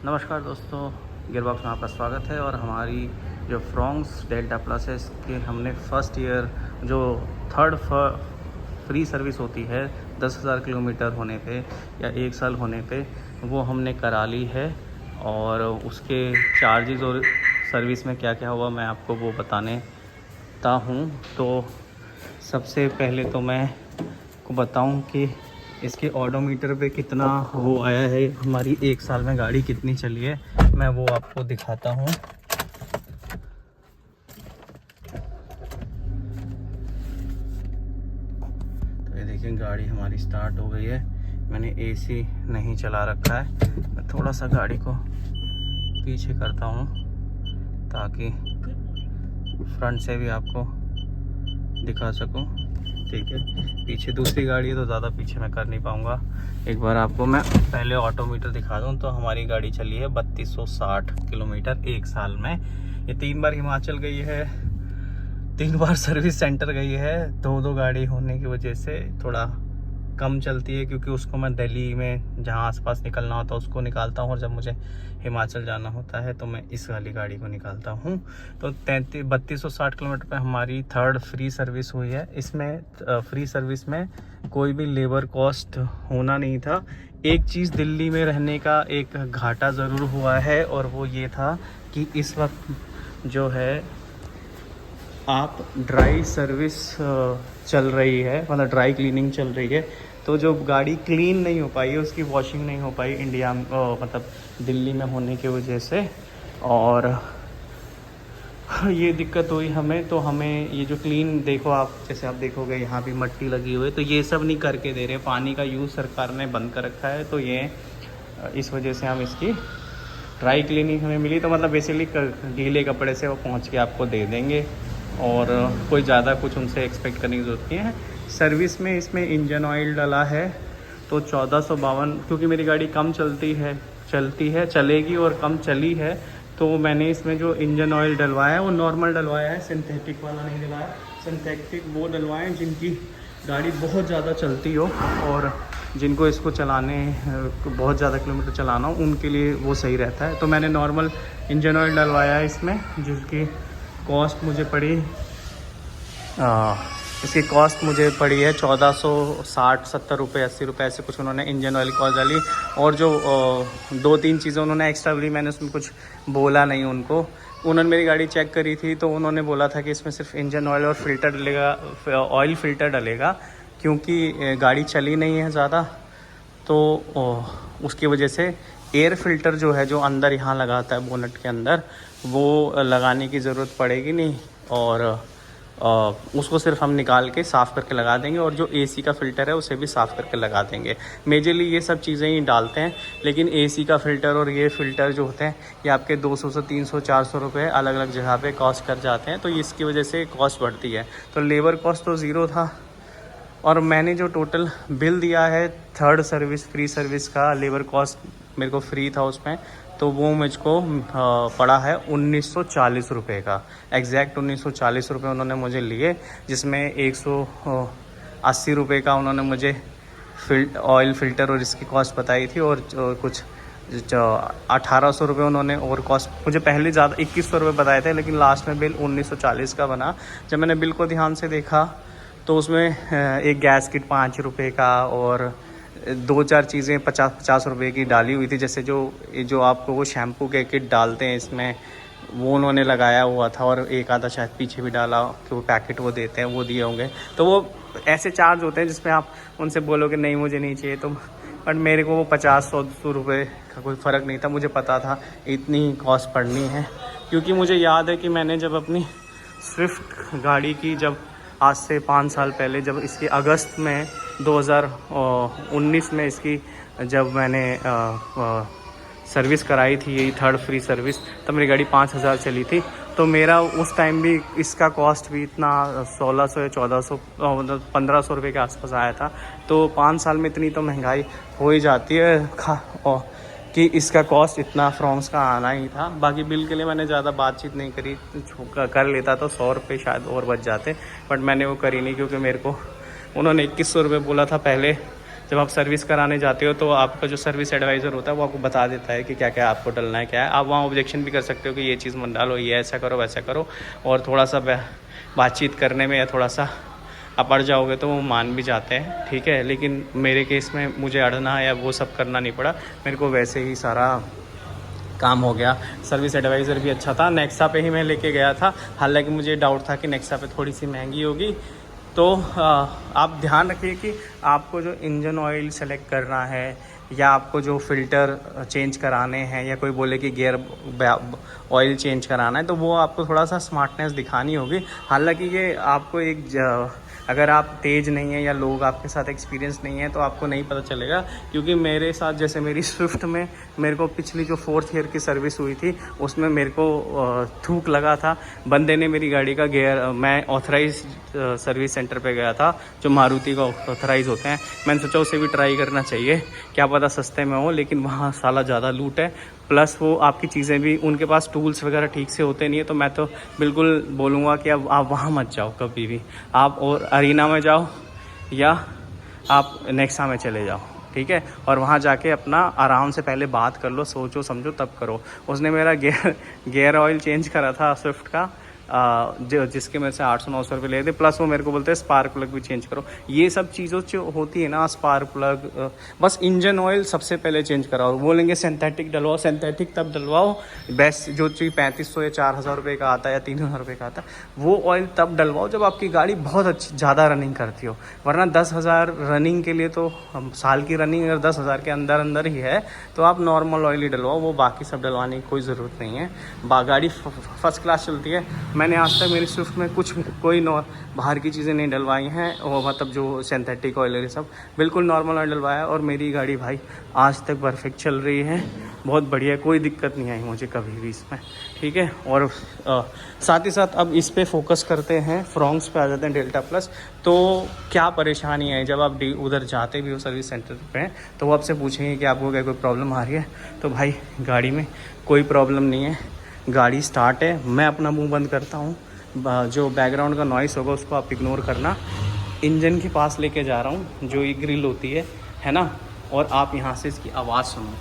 नमस्कार दोस्तों, गियरबॉक्स में आपका स्वागत है। और हमारी जो फ्रॉन्क्स डेल्टा प्लस है, इसके हमने फर्स्ट ईयर जो थर्ड फ्री सर्विस होती है 10,000 किलोमीटर होने पे या 1 साल होने पे, वो हमने करा ली है। और उसके चार्जेस और सर्विस में क्या क्या हुआ मैं आपको वो बताता हूँ। तो सबसे पहले तो मैं को बताऊँ कि इसके ऑडोमीटर पे कितना वो आया है, हमारी 1 साल में गाड़ी कितनी चली है, मैं वो आपको दिखाता हूँ। तो ये देखिए, गाड़ी हमारी स्टार्ट हो गई है। मैंने एसी नहीं चला रखा है। मैं थोड़ा सा गाड़ी को पीछे करता हूँ ताकि फ्रंट से भी आपको दिखा सकूँ। ठीक है, पीछे दूसरी गाड़ी है तो ज़्यादा पीछे मैं कर नहीं पाऊँगा। एक बार आपको मैं पहले ऑटोमीटर दिखा दूँ तो हमारी गाड़ी चली है 3260 किलोमीटर 1 साल में। ये 3 बार हिमाचल गई है, 3 बार सर्विस सेंटर गई है। दो गाड़ी होने की वजह से थोड़ा कम चलती है, क्योंकि उसको मैं दिल्ली में जहाँ आसपास निकलना होता है उसको निकालता हूँ, और जब मुझे हिमाचल जाना होता है तो मैं इस वाली गाड़ी को निकालता हूँ। तो 3260 किलोमीटर पे हमारी थर्ड फ्री सर्विस हुई है। इसमें फ्री सर्विस में कोई भी लेबर कॉस्ट होना नहीं था। एक चीज़ दिल्ली में रहने का एक घाटा ज़रूर हुआ है, और वो ये था कि इस वक्त जो है आप ड्राई सर्विस चल रही है, मतलब ड्राई क्लीनिंग चल रही है। तो जो गाड़ी क्लीन नहीं हो पाई है, उसकी वॉशिंग नहीं हो पाई इंडिया में, मतलब दिल्ली में होने की वजह से। और ये दिक्कत हुई हमें। तो हमें ये जो क्लीन देखो आप, जैसे आप देखोगे यहाँ भी मट्टी लगी हुई है, तो ये सब नहीं करके दे रहे। पानी का यूज़ सरकार ने बंद कर रखा है, तो ये इस वजह से हम इसकी ड्राई क्लीनिंग हमें मिली। तो मतलब बेसिकली गीले कपड़े से वो पहुँच के आपको दे देंगे, और कोई ज़्यादा कुछ उनसे एक्सपेक्ट करने की ज़रूरत नहीं है। सर्विस में इसमें इंजन ऑयल डला है तो 1452, क्योंकि मेरी गाड़ी कम चलेगी और कम चली है, तो मैंने इसमें जो इंजन ऑयल डलवाया है वो नॉर्मल डलवाया है, सिंथेटिक वाला नहीं डलवाया। सिंथेटिक वो डलवाए जिनकी गाड़ी बहुत ज़्यादा चलती हो और जिनको इसको चलाने बहुत ज़्यादा किलोमीटर चलाना हो, उनके लिए वो सही रहता है। तो मैंने नॉर्मल इंजन ऑयल डलवाया है इसमें, जिसकी कॉस्ट मुझे पड़ी इसकी कॉस्ट मुझे पड़ी है 1460-70 रुपये, 80 रुपये ऐसे कुछ उन्होंने इंजन ऑयल कॉस्ट डाली। और जो 2-3 चीज़ें उन्होंने एक्स्ट्रा ली, मैंने उसमें कुछ बोला नहीं उनको। उन्होंने मेरी गाड़ी चेक करी थी तो उन्होंने बोला था कि इसमें सिर्फ इंजन ऑयल और फिल्टर डलेगा, ऑयल फिल्टर डलेगा, क्योंकि गाड़ी चली नहीं है ज़्यादा। तो उसकी वजह से एयर फिल्टर जो है, जो अंदर यहाँ लगाता है बोनट के अंदर, वो लगाने की ज़रूरत पड़ेगी नहीं। और उसको सिर्फ हम निकाल के साफ़ करके लगा देंगे, और जो एसी का फ़िल्टर है उसे भी साफ़ करके लगा देंगे। मेजरली ये सब चीज़ें ही डालते हैं, लेकिन एसी का फ़िल्टर और ये फ़िल्टर जो होते हैं ये आपके 200 से 300 400 रुपये अलग अलग जगह पे कॉस्ट कर जाते हैं। तो इसकी वजह से कॉस्ट बढ़ती है। तो लेबर कॉस्ट तो ज़ीरो था, और मैंने जो टोटल बिल दिया है थर्ड सर्विस फ्री सर्विस का, लेबर कॉस्ट मेरे को फ्री था उसमें, तो वो मुझको पड़ा है 1940 रुपये का। एग्जैक्ट 1940 रुपये उन्होंने मुझे लिए, जिसमें 180 रुपये का उन्होंने मुझे ऑयल फ़िल्टर और इसकी कॉस्ट बताई थी, और कुछ 1800 रुपये उन्होंने और कॉस्ट मुझे पहले ज़्यादा 2100 रुपये बताए थे, लेकिन लास्ट में बिल 1940 का बना। जब मैंने बिल को ध्यान से देखा तो उसमें एक गैस किट 5 रुपये का और 2-4 चीज़ें 50 रुपये की डाली हुई थी। जैसे जो आपको वो शैम्पू के किट डालते हैं इसमें, वो उन्होंने लगाया हुआ था, और एक आधा शायद पीछे भी डाला कि वो पैकेट वो देते हैं, वो दिए होंगे। तो वो ऐसे चार्ज होते हैं जिसमें आप उनसे बोलोगे नहीं मुझे नहीं चाहिए, तो बट मेरे को वो 50-100 रुपये का कोई फ़र्क नहीं था। मुझे पता था इतनी कॉस्ट पड़नी है, क्योंकि मुझे याद है कि मैंने जब अपनी स्विफ्ट गाड़ी की, जब आज से 5 साल पहले, जब इसकी अगस्त में 2019 में इसकी जब मैंने सर्विस कराई थी, यही थर्ड फ्री सर्विस, तब मेरी गाड़ी 5000 चली थी। तो मेरा उस टाइम भी इसका कॉस्ट भी इतना 1600 या 1400 मतलब 1500 रुपये के आसपास आया था। तो 5 साल में इतनी तो महंगाई हो ही जाती है कि इसका कॉस्ट इतना फ्रॉन्क्स का आना ही था। बाकी बिल के लिए मैंने ज़्यादा बातचीत नहीं करी, कर लेता तो 100 रुपये शायद और बच जाते, बट मैंने वो करी नहीं, क्योंकि मेरे को उन्होंने 2100 रुपये बोला था पहले जब आप सर्विस कराने जाते हो तो आपका जो सर्विस एडवाइज़र होता है वो आपको बता देता है कि क्या क्या आपको डलना है, क्या है। आप वहाँ ऑब्जेक्शन भी कर सकते हो कि ये चीज़ मत डालो, ये ऐसा करो वैसा करो, और थोड़ा सा बातचीत करने में या थोड़ा सा आप अड़ जाओगे तो वो मान भी जाते हैं, ठीक है। लेकिन मेरे केस में मुझे अड़ना या वो सब करना नहीं पड़ा, मेरे को वैसे ही सारा काम हो गया। सर्विस एडवाइज़र भी अच्छा था, नेक्सा पे ही मैं लेके गया था। हालांकि मुझे डाउट था कि नेक्सा पे थोड़ी सी महंगी होगी। तो आप ध्यान रखिए कि आपको जो इंजन ऑयल सेलेक्ट करना है या आपको जो फ़िल्टर चेंज कराने हैं या कोई बोले कि गियर ऑयल चेंज कराना है, तो वो आपको थोड़ा सा स्मार्टनेस दिखानी होगी। हालांकि ये आपको अगर आप तेज़ नहीं है या लोग आपके साथ एक्सपीरियंस नहीं है तो आपको नहीं पता चलेगा। क्योंकि मेरे साथ जैसे मेरी स्विफ्ट में मेरे को पिछली जो 4th ईयर की सर्विस हुई थी उसमें मेरे को थूक लगा था। बंदे ने मेरी गाड़ी का गियर, मैं ऑथराइज सर्विस सेंटर पे गया था जो मारुति का ऑथराइज होते हैं, मैंने सोचा उसे भी ट्राई करना चाहिए, क्या पता सस्ते में हो। लेकिन वहाँ साला ज़्यादा लूट है, प्लस वो आपकी चीज़ें भी, उनके पास टूल्स वगैरह ठीक से होते नहीं है। तो मैं तो बिल्कुल बोलूँगा कि अब आप वहाँ मत जाओ कभी भी, आप और अरीना में जाओ या आप नेक्सा में चले जाओ, ठीक है। और वहाँ जाके अपना आराम से पहले बात कर लो, सोचो समझो तब करो। उसने मेरा गियर ऑयल चेंज करा था स्विफ्ट का, जिसके मेरे से 800-900 रुपये ले थे, प्लस वो मेरे को बोलते हैं स्पार्क प्लग भी चेंज करो। ये सब चीज़ों जो होती है ना, स्पार्क प्लग, बस इंजन ऑयल सबसे पहले चेंज कराओ। बोलेंगे सिंथेटिक डलवाओ, सिंथेटिक तब डलवाओ, बेस्ट जो चीज़ 3500 या 4000 रुपये का आता है या 3000 रुपये का आता है, वो ऑयल तब डलवाओ जब आपकी गाड़ी बहुत अच्छी ज़्यादा रनिंग करती हो। वरना 10,000 रनिंग के लिए तो, साल की रनिंग अगर 10,000 के अंदर अंदर ही है तो आप नॉर्मल ऑयल ही डलवाओ, वो बाकी सब डलवाने की कोई ज़रूरत नहीं है। गाड़ी फर्स्ट क्लास चलती है। मैंने आज तक मेरी स्विफ्ट में कोई बाहर की चीज़ें नहीं डलवाई हैं, और मतलब जो सिंथेटिक ऑयल है सब बिल्कुल नॉर्मल ऑयल डलवाया, और मेरी गाड़ी भाई आज तक परफेक्ट चल रही है, बहुत बढ़िया, कोई दिक्कत नहीं आई मुझे कभी भी इसमें, ठीक है। और साथ ही साथ अब इस पे फोकस करते हैं, फ्रॉन्क्स पे आ जाते हैं, डेल्टा प्लस। तो क्या परेशानी है जब आप उधर जाते भी हो सर्विस सेंटर पे, तो वो आपसे पूछेंगे कि आपको क्या कोई प्रॉब्लम आ रही है। तो भाई गाड़ी में कोई प्रॉब्लम नहीं है, गाड़ी स्टार्ट है। मैं अपना मुंह बंद करता हूँ, जो बैकग्राउंड का नॉइस होगा उसको आप इग्नोर करना। इंजन के पास लेके जा रहा हूँ, जो ये ग्रिल होती है ना, और आप यहाँ से इसकी आवाज़ सुनो।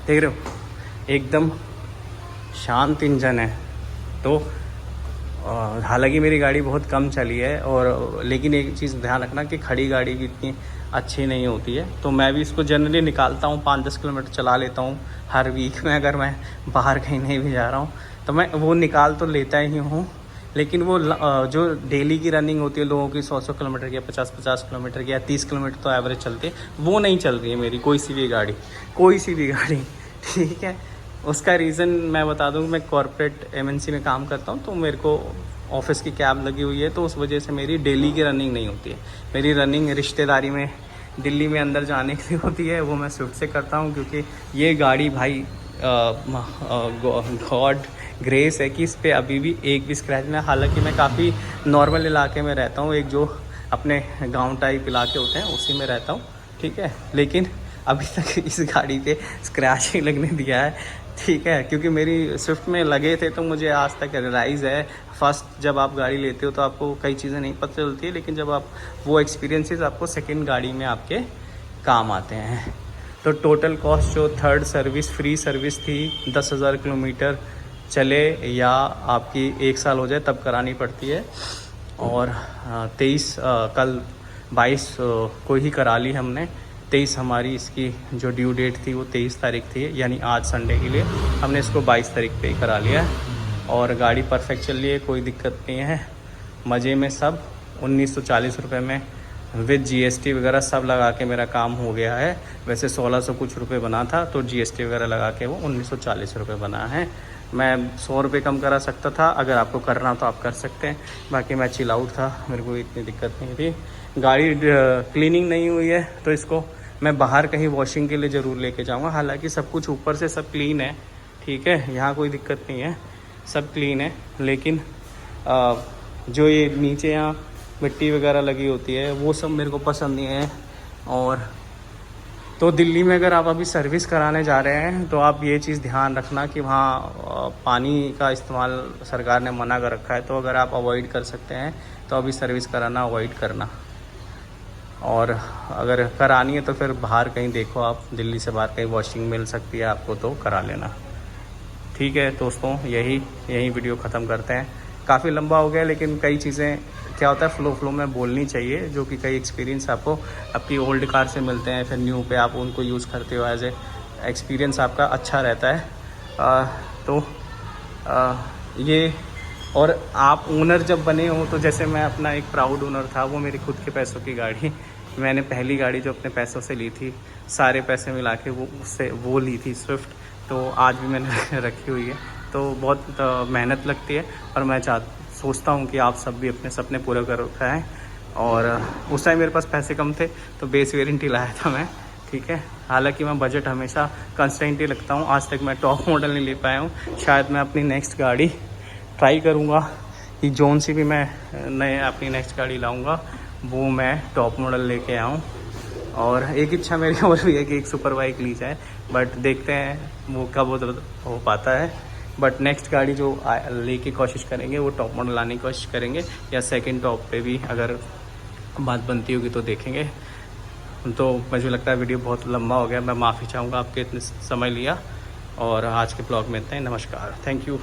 देख रहे हो, एकदम शांत इंजन है। तो हालांकि मेरी गाड़ी बहुत कम चली है, और लेकिन एक चीज़ ध्यान रखना कि खड़ी गाड़ी भी इतनी अच्छी नहीं होती है। तो मैं भी इसको जनरली निकालता हूँ, 5-10 किलोमीटर चला लेता हूँ हर वीक में। अगर मैं बाहर कहीं नहीं भी जा रहा हूँ तो मैं वो निकाल तो लेता ही हूँ। लेकिन वो जो डेली की रनिंग होती है लोगों की 100-100 किलोमीटर की, 50-50 किलोमीटर की या 30 किलोमीटर तो एवरेज चलती है, वो नहीं चल रही है मेरी कोई सी भी गाड़ी, ठीक है। उसका रीज़न मैं बता दूँ, मैं कॉर्पोरेट MNC में काम करता हूँ, तो मेरे को ऑफिस की कैब लगी हुई है, तो उस वजह से मेरी डेली की रनिंग नहीं होती है। मेरी रनिंग रिश्तेदारी में दिल्ली में अंदर जाने के लिए होती है, वो मैं स्विफ्ट से करता हूँ। क्योंकि ये गाड़ी भाई गॉड ग्रेस है कि इस पर अभी भी एक भी स्क्रैच नहीं। हालांकि मैं काफ़ी नॉर्मल इलाके में रहता हूँ, एक जो अपने गांव टाइप इलाके होते हैं उसी में रहता हूँ, ठीक है। लेकिन अभी तक इस गाड़ी पे स्क्रैच ही लगने दिया है, ठीक है। क्योंकि मेरी स्विफ्ट में लगे थे तो मुझे आज तक रियलाइज़ है, फर्स्ट जब आप गाड़ी लेते हो तो आपको कई चीज़ें नहीं पता चलती है, लेकिन जब आप वो एक्सपीरियंसेस आपको सेकंड गाड़ी में आपके काम आते हैं। तो टोटल कॉस्ट जो थर्ड सर्विस, फ्री सर्विस थी, 10,000 किलोमीटर चले या आपकी 1 साल हो जाए तब करानी पड़ती है। और 22 को ही करा ली हमने। 23 हमारी इसकी जो ड्यू डेट थी वो 23 तारीख थी, यानी आज संडे के लिए हमने इसको 22 तारीख पे ही करा लिया। और गाड़ी परफेक्ट चल रही है, कोई दिक्कत नहीं है, मज़े में सब। 1940 रुपये में विद GST वगैरह सब लगा के मेरा काम हो गया है। वैसे 1600 कुछ रुपये बना था, तो GST वगैरह लगा के वो 1940 रुपये बना है। मैं 100 रुपये कम करा सकता था, अगर आपको करना तो आप कर सकते हैं। बाकी मैं चिल आउट था, मेरे को इतनी दिक्कत नहीं थी। गाड़ी क्लीनिंग नहीं हुई है तो इसको मैं बाहर कहीं वॉशिंग के लिए ज़रूर लेके जाऊँगा। हालांकि सब कुछ ऊपर से सब क्लीन है, ठीक है, यहाँ कोई दिक्कत नहीं है, सब क्लीन है। लेकिन जो ये नीचे यहाँ मिट्टी वगैरह लगी होती है वो सब मेरे को पसंद नहीं है। और तो दिल्ली में अगर आप अभी सर्विस कराने जा रहे हैं तो आप ये चीज़ ध्यान रखना कि वहाँ पानी का इस्तेमाल सरकार ने मना कर रखा है। तो अगर आप अवॉइड कर सकते हैं तो अभी सर्विस कराना अवॉइड करना, और अगर करानी है तो फिर बाहर कहीं देखो, आप दिल्ली से बाहर कहीं वॉशिंग मिल सकती है आपको तो करा लेना। ठीक है दोस्तों, यही वीडियो ख़त्म करते हैं। काफ़ी लंबा हो गया, लेकिन कई चीज़ें क्या होता है फ्लो में बोलनी चाहिए, जो कि कई एक्सपीरियंस आपको आपकी ओल्ड कार से मिलते हैं, फिर न्यू पे आप उनको यूज़ करते हो, एज ए एक्सपीरियंस आपका अच्छा रहता है। ये, और आप ओनर जब बने हो तो जैसे मैं अपना एक प्राउड ओनर था, वो मेरी खुद के पैसों की गाड़ी, मैंने पहली गाड़ी जो अपने पैसों से ली थी, सारे पैसे मिला के वो ली थी स्विफ्ट, तो आज भी मैंने रखी हुई है। तो बहुत मेहनत लगती है, और मैं सोचता हूँ कि आप सब भी अपने सपने पूरे कर पाएँ। और उस टाइम मेरे पास पैसे कम थे तो बेस वेरिएंट ही लाया था मैं। ठीक है, हालांकि मैं बजट हमेशा कंस्टेंट ही रखता हूँ, आज तक मैं टॉप मॉडल नहीं ले पाया हूँ। शायद मैं अपनी नेक्स्ट गाड़ी ट्राई करूँगा कि जोन सी भी मैं अपनी नेक्स्ट गाड़ी लाऊँगा वो मैं टॉप मॉडल लेके आऊँ। और एक इच्छा मेरी और भी है कि एक सुपर बाइक ली जाए, बट देखते हैं वो कब हो पाता है। बट नेक्स्ट गाड़ी जो लेके कोशिश करेंगे वो टॉप मॉडल लाने की कोशिश करेंगे, या सेकंड टॉप पे भी अगर बात बनती होगी तो देखेंगे। तो मुझे लगता है वीडियो बहुत लंबा हो गया, मैं माफ़ी चाहूँगा आपके इतने समय लिया, और आज के ब्लॉग में इतना ही। नमस्कार, थैंक यू।